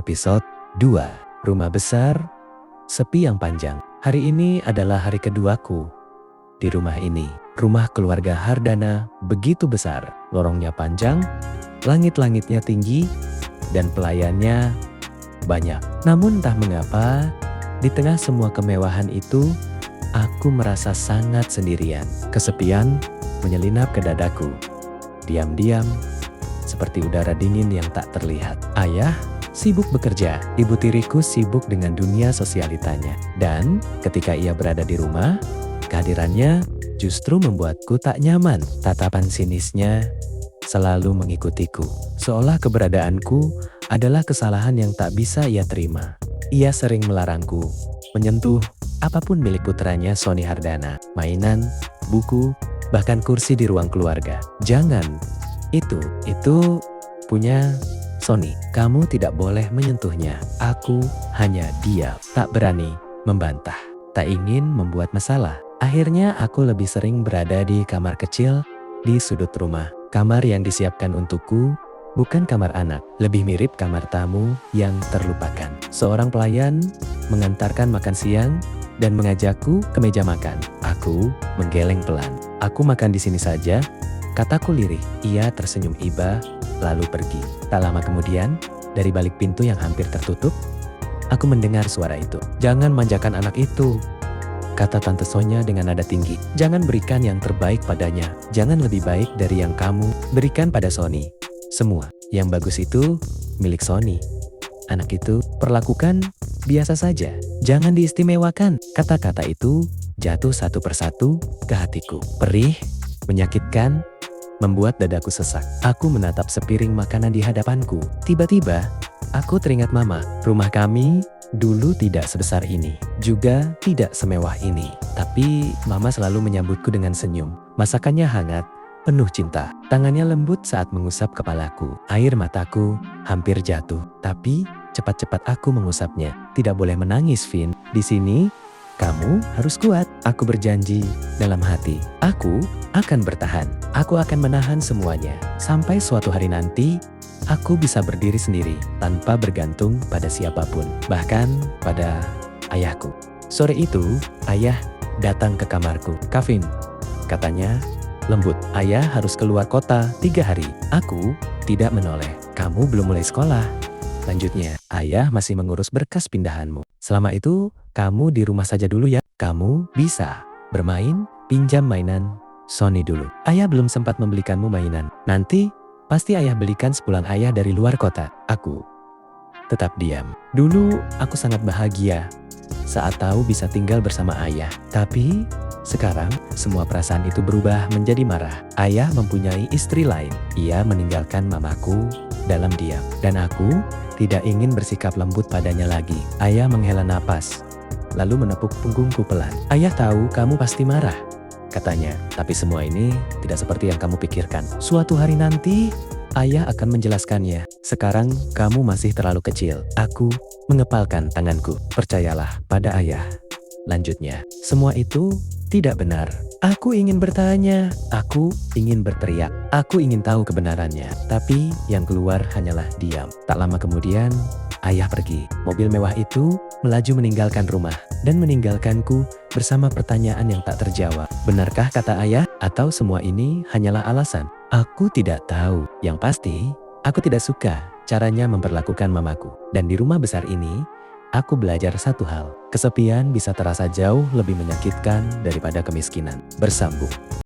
Episode 2. Rumah besar, sepi yang panjang. Hari ini adalah hari keduaku di rumah ini. Rumah keluarga Hardana begitu besar, lorongnya panjang, langit-langitnya tinggi, dan pelayannya banyak. Namun entah mengapa, di tengah semua kemewahan itu, aku merasa sangat sendirian. Kesepian menyelinap ke dadaku. Diam-diam, seperti udara dingin yang tak terlihat. Ayah sibuk bekerja, ibu tiriku sibuk dengan dunia sosialitanya. Dan ketika ia berada di rumah, kehadirannya justru membuatku tak nyaman. Tatapan sinisnya selalu mengikutiku, seolah keberadaanku adalah kesalahan yang tak bisa ia terima. Ia sering melarangku menyentuh apapun milik putranya Sony Hardana, mainan, buku, bahkan kursi di ruang keluarga. Jangan, itu punya Sony, kamu tidak boleh menyentuhnya. Aku hanya diam, tak berani membantah, tak ingin membuat masalah. Akhirnya aku lebih sering berada di kamar kecil di sudut rumah. Kamar yang disiapkan untukku bukan kamar anak, lebih mirip kamar tamu yang terlupakan. Seorang pelayan mengantarkan makan siang dan mengajakku ke meja makan. Aku menggeleng pelan. Aku makan di sini saja, kataku lirih. Ia tersenyum iba lalu pergi. Tak lama kemudian, dari balik pintu yang hampir tertutup, aku mendengar suara itu. "Jangan manjakan anak itu," kata Tante Sonya dengan nada tinggi. "Jangan berikan yang terbaik padanya. Jangan lebih baik dari yang kamu berikan pada Sony. Semua yang bagus itu milik Sony. Anak itu perlakukan biasa saja. Jangan diistimewakan." Kata-kata itu jatuh satu persatu ke hatiku. Perih, menyakitkan, membuat dadaku sesak. Aku menatap sepiring makanan di hadapanku. Tiba-tiba, aku teringat Mama. Rumah kami dulu tidak sebesar ini, juga tidak semewah ini. Tapi Mama selalu menyambutku dengan senyum. Masakannya hangat, penuh cinta. Tangannya lembut saat mengusap kepalaku. Air mataku hampir jatuh. Tapi cepat-cepat aku mengusapnya. Tidak boleh menangis, Vin. Di sini, kamu harus kuat. Aku berjanji dalam hati. Aku akan bertahan. Aku akan menahan semuanya. Sampai suatu hari nanti, aku bisa berdiri sendiri tanpa bergantung pada siapapun. Bahkan pada ayahku. Sore itu, ayah datang ke kamarku. "Kavin," katanya lembut, "ayah harus keluar kota 3 hari. Aku tidak menoleh. "Kamu belum mulai sekolah," lanjutnya. "Ayah masih mengurus berkas pindahanmu. Selama itu, kamu di rumah saja dulu ya. Kamu bisa bermain, pinjam mainan Sony dulu. Ayah belum sempat membelikanmu mainan. Nanti pasti ayah belikan sepulang ayah dari luar kota." Aku tetap diam. Dulu aku sangat bahagia saat tahu bisa tinggal bersama ayah. Tapi sekarang semua perasaan itu berubah menjadi marah. Ayah mempunyai istri lain. Ia meninggalkan mamaku dalam diam. Dan aku tidak ingin bersikap lembut padanya lagi. Ayah menghela napas, lalu menepuk punggungku pelan. "Ayah tahu kamu pasti marah," katanya. "Tapi semua ini tidak seperti yang kamu pikirkan. Suatu hari nanti, ayah akan menjelaskannya. Sekarang kamu masih terlalu kecil." Aku mengepalkan tanganku. "Percayalah pada ayah," lanjutnya. "Semua itu tidak benar. Aku ingin bertanya, aku ingin berteriak, aku ingin tahu kebenarannya. Tapi yang keluar hanyalah diam." Tak lama kemudian, ayah pergi. Mobil mewah itu melaju meninggalkan rumah dan meninggalkanku bersama pertanyaan yang tak terjawab. Benarkah kata ayah, atau semua ini hanyalah alasan? Aku tidak tahu. Yang pasti, aku tidak suka caranya memperlakukan mamaku. Dan di rumah besar ini, aku belajar satu hal. Kesepian bisa terasa jauh lebih menyakitkan daripada kemiskinan. Bersambung.